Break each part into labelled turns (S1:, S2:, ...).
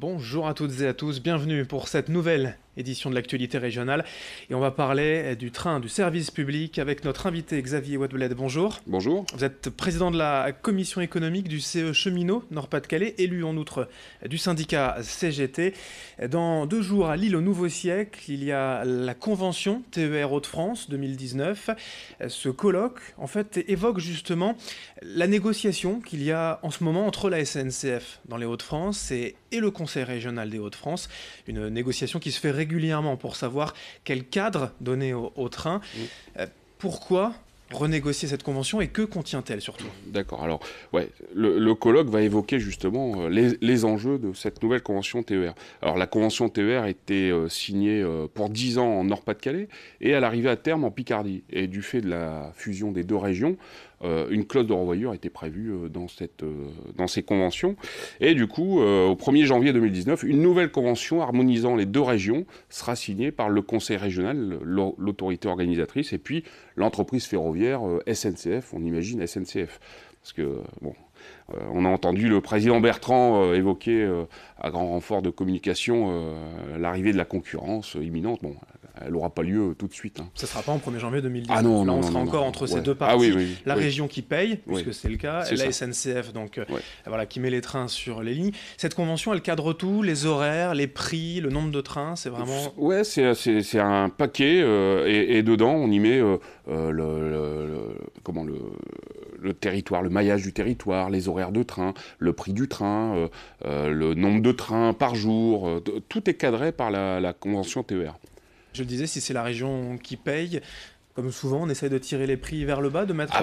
S1: Bonjour à toutes et à tous, bienvenue pour cette nouvelle édition de l'actualité régionale. Et on va parler du train, du service public avec notre invité Xavier Wattebled. Bonjour.
S2: Bonjour.
S1: Vous êtes président de la commission économique du CE Cheminot Nord-Pas-de-Calais, élu en outre du syndicat CGT. Dans 2 jours à Lille au Nouveau Siècle, il y a la convention TER Hauts-de-France 2019. Ce colloque, en fait, évoque justement la négociation qu'il y a en ce moment entre la SNCF dans les Hauts-de-France et le Conseil régional des Hauts-de-France. Une négociation qui se fait régulièrement pour savoir quel cadre donner au train. Pourquoi renégocier cette convention et que contient-elle surtout?
S2: D'accord. Alors, le colloque va évoquer justement les enjeux de cette nouvelle convention TER. Alors, la convention TER était signée pour 10 ans en Nord-Pas-de-Calais et elle arrivait à terme en Picardie. Et du fait de la fusion des 2 régions, une clause de revoyure était prévue dans ces conventions. Et du coup, au 1er janvier 2019, une nouvelle convention harmonisant les 2 régions sera signée par le Conseil régional, l'autorité organisatrice, et puis l'entreprise ferroviaire SNCF, on imagine SNCF. Parce que, on a entendu le président Bertrand évoquer, à grand renfort de communication, l'arrivée de la concurrence imminente. Bon, elle n'aura pas lieu tout de suite.
S1: Ça ne sera pas en 1er janvier 2019.
S2: Ah non,
S1: là,
S2: non,
S1: on sera
S2: non,
S1: encore
S2: non.
S1: entre ces deux parties. La
S2: oui.
S1: région qui paye, puisque
S2: Oui.
S1: c'est le cas, et
S2: C'est
S1: la
S2: ça.
S1: SNCF, donc, voilà, qui met les trains sur les lignes. Cette convention, elle cadre tout, les horaires, les prix, le nombre de trains, c'est vraiment...
S2: Ouais, c'est un paquet, et dedans, on y met le territoire, le maillage du territoire, les horaires de train, le prix du train, le nombre de trains par jour. Tout est cadré par la convention TER.
S1: Je le disais, si c'est la région qui paye, comme souvent, on essaye de tirer les prix vers le bas, de mettre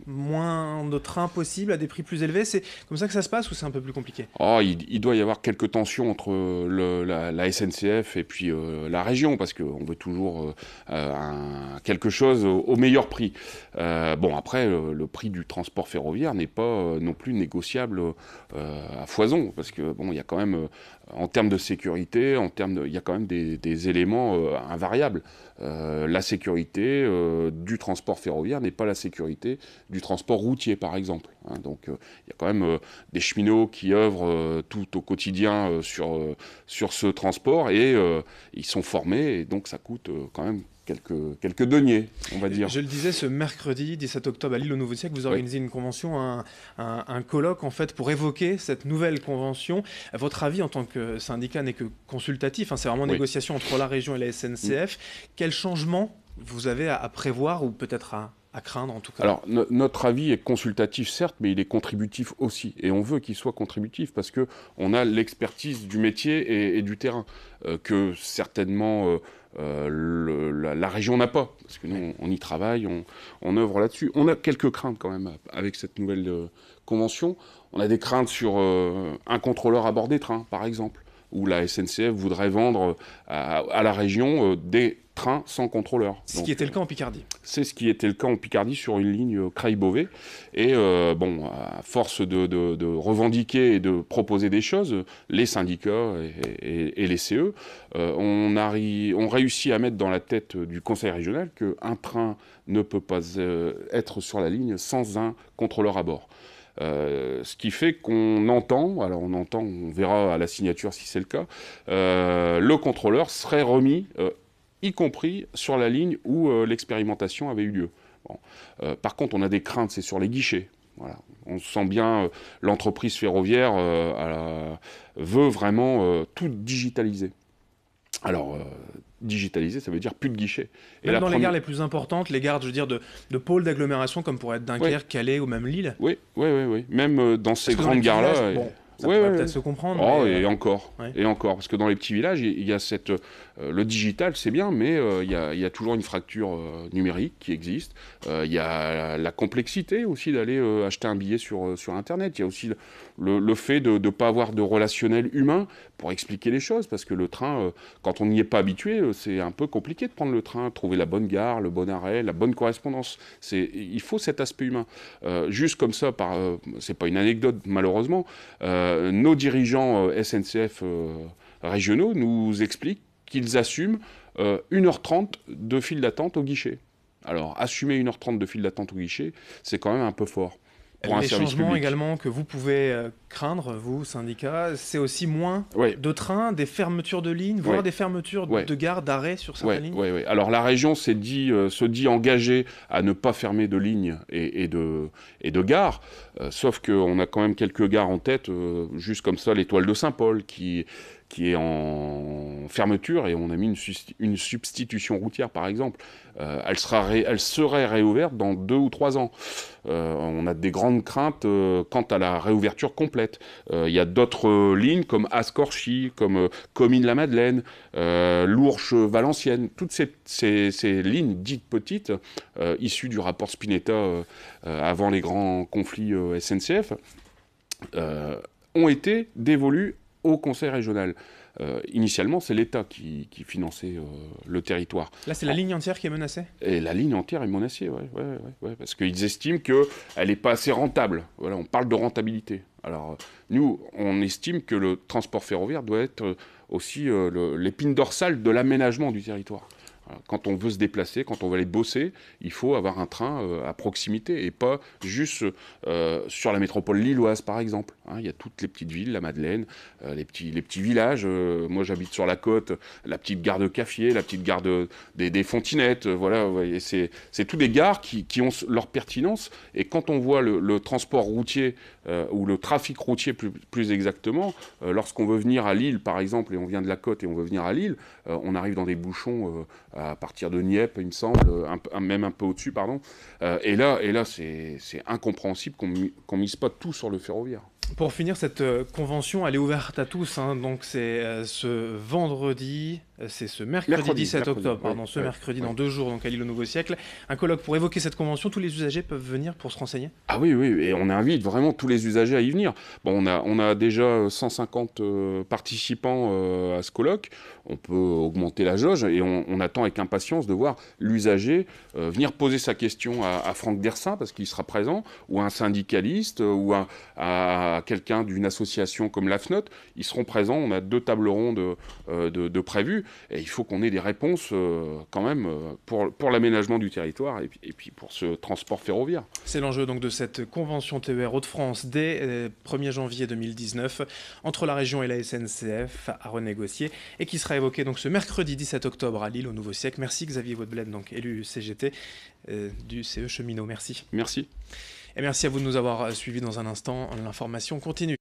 S1: moins de trains possible à des prix plus élevés. C'est comme ça que ça se passe ou c'est un peu plus compliqué?
S2: Il doit y avoir quelques tensions entre la SNCF et puis la région, parce qu'on veut toujours quelque chose au meilleur prix. Après, le prix du transport ferroviaire n'est pas non plus négociable à foison, parce que il y a quand même, en termes de sécurité, il y a quand même des éléments invariables. La sécurité du transport ferroviaire n'est pas la sécurité du transport routier, par exemple. Donc, il y a quand même des cheminots qui œuvrent tout au quotidien sur ce transport et ils sont formés, et donc ça coûte quand même quelques deniers, on va dire.
S1: Je le disais, ce mercredi 17 octobre à Lille au Nouveau Siècle, vous organisez une convention, un colloque en fait pour évoquer cette nouvelle convention. Votre avis en tant que syndicat n'est que consultatif, c'est vraiment une négociation entre la région et la SNCF. Quel changement vous avez à prévoir ou peut-être à craindre en tout cas?
S2: Alors, notre avis est consultatif, certes, mais il est contributif aussi. Et on veut qu'il soit contributif parce qu'on a l'expertise du métier et du terrain que certainement la région n'a pas. Parce que nous, on y travaille, on œuvre là-dessus. On a quelques craintes quand même avec cette nouvelle convention. On a des craintes sur un contrôleur à bord des trains, par exemple, où la SNCF voudrait vendre à la région des trains sans contrôleur.
S1: Ce qui était le cas en Picardie.
S2: C'est ce qui était le cas en Picardie sur une ligne Creil-Beauvais. Et à force de revendiquer et de proposer des choses, les syndicats et les CE ont réussi à mettre dans la tête du Conseil régional qu'un train ne peut pas être sur la ligne sans un contrôleur à bord. Ce qui fait qu'on entend, on verra à la signature si c'est le cas, le contrôleur serait remis, y compris sur la ligne où l'expérimentation avait eu lieu. Par contre, on a des craintes, c'est sur les guichets. Voilà. On sent bien l'entreprise ferroviaire veut vraiment tout digitaliser. Alors, digitaliser, ça veut dire plus de guichets.
S1: Même dans les gares les plus importantes, les gares, je veux dire, de pôles d'agglomération, comme pourrait être Dunkerque, Calais ou même Lille.
S2: Oui. Même dans ces grandes gares-là...
S1: Ça pourrait peut-être se comprendre.
S2: Et encore, parce que dans les petits villages, il y a le digital, c'est bien, mais il y a toujours une fracture numérique qui existe. Il y a la complexité aussi d'aller acheter un billet sur Internet. Il y a aussi le fait de ne pas avoir de relationnel humain pour expliquer les choses, parce que le train, quand on n'y est pas habitué, c'est un peu compliqué de prendre le train, trouver la bonne gare, le bon arrêt, la bonne correspondance. Il faut cet aspect humain. Juste comme ça, c'est pas une anecdote malheureusement, nos dirigeants SNCF régionaux nous expliquent qu'ils assument 1h30 de file d'attente au guichet. Alors, assumer 1h30 de file d'attente au guichet, c'est quand même un peu fort.
S1: Les changements également que vous pouvez craindre, vous, syndicat, c'est aussi moins
S2: Ouais.
S1: de trains, des fermetures de lignes, voire
S2: Ouais.
S1: des fermetures
S2: Ouais.
S1: de gares, d'arrêts sur certaines lignes.
S2: Ouais. Alors la région se dit engagée à ne pas fermer de lignes et de gares, sauf qu'on a quand même quelques gares en tête, juste comme ça, l'Étoile de Saint-Paul, qui est en fermeture, et on a mis une substitution routière, par exemple. Elle serait réouverte dans 2 ou 3 ans. On a des grandes craintes quant à la réouverture complète. Il y a d'autres lignes comme Ascorchy, comme Comines-la-Madeleine, Lourches-Valenciennes. Toutes ces lignes dites petites, issues du rapport Spinetta avant les grands conflits SNCF, ont été dévolues au conseil régional. Initialement, c'est l'État qui finançait le territoire.
S1: Là, c'est la ligne entière qui est menacée?
S2: Et la ligne entière est menacée, ouais, parce qu'ils estiment qu'elle n'est pas assez rentable. Voilà, on parle de rentabilité. Alors, nous, on estime que le transport ferroviaire doit être aussi l'épine dorsale de l'aménagement du territoire. Quand on veut se déplacer, quand on veut aller bosser, il faut avoir un train à proximité et pas juste sur la métropole lilloise, par exemple. Il y a toutes les petites villes, la Madeleine, les petits villages. Moi, j'habite sur la côte, la petite gare de Caffier, la petite gare des Fontinettes. Voilà, vous voyez, c'est tous des gares qui ont leur pertinence. Et quand on voit le transport routier, ou le trafic routier plus exactement, lorsqu'on veut venir à Lille, par exemple, et on vient de la côte et on veut venir à Lille, on arrive dans des bouchons à partir de Nieppe, il me semble, même un peu au-dessus, pardon. Et là, c'est incompréhensible qu'on mise pas tout sur le ferroviaire.
S1: Pour finir, cette convention, elle est ouverte à tous, hein, donc c'est ce vendredi, c'est ce mercredi 17 octobre, pardon, ce mercredi dans 2 jours, donc à Lille au Nouveau Siècle. Un colloque pour évoquer cette convention, tous les usagers peuvent venir pour se renseigner?
S2: Ah oui, et on invite vraiment tous les usagers à y venir. Bon, on a déjà 150 participants à ce colloque, on peut augmenter la jauge, et on attend avec impatience de voir l'usager venir poser sa question à Franck Dersin, parce qu'il sera présent, ou à un syndicaliste, ou à quelqu'un d'une association comme l'AFNOT. Ils seront présents, on a 2 tables rondes de prévues, et il faut qu'on ait des réponses quand même pour l'aménagement du territoire et puis pour ce transport ferroviaire.
S1: C'est l'enjeu donc de cette convention TER Hauts-de-France dès 1er janvier 2019 entre la région et la SNCF à renégocier, et qui sera évoquée donc ce mercredi 17 octobre à Lille au Nouveau Siècle. Merci Xavier Vaudebled, donc élu CGT du CE Cheminot. Merci.
S2: Merci.
S1: Et merci à vous de nous avoir suivis. Dans un instant, l'information continue.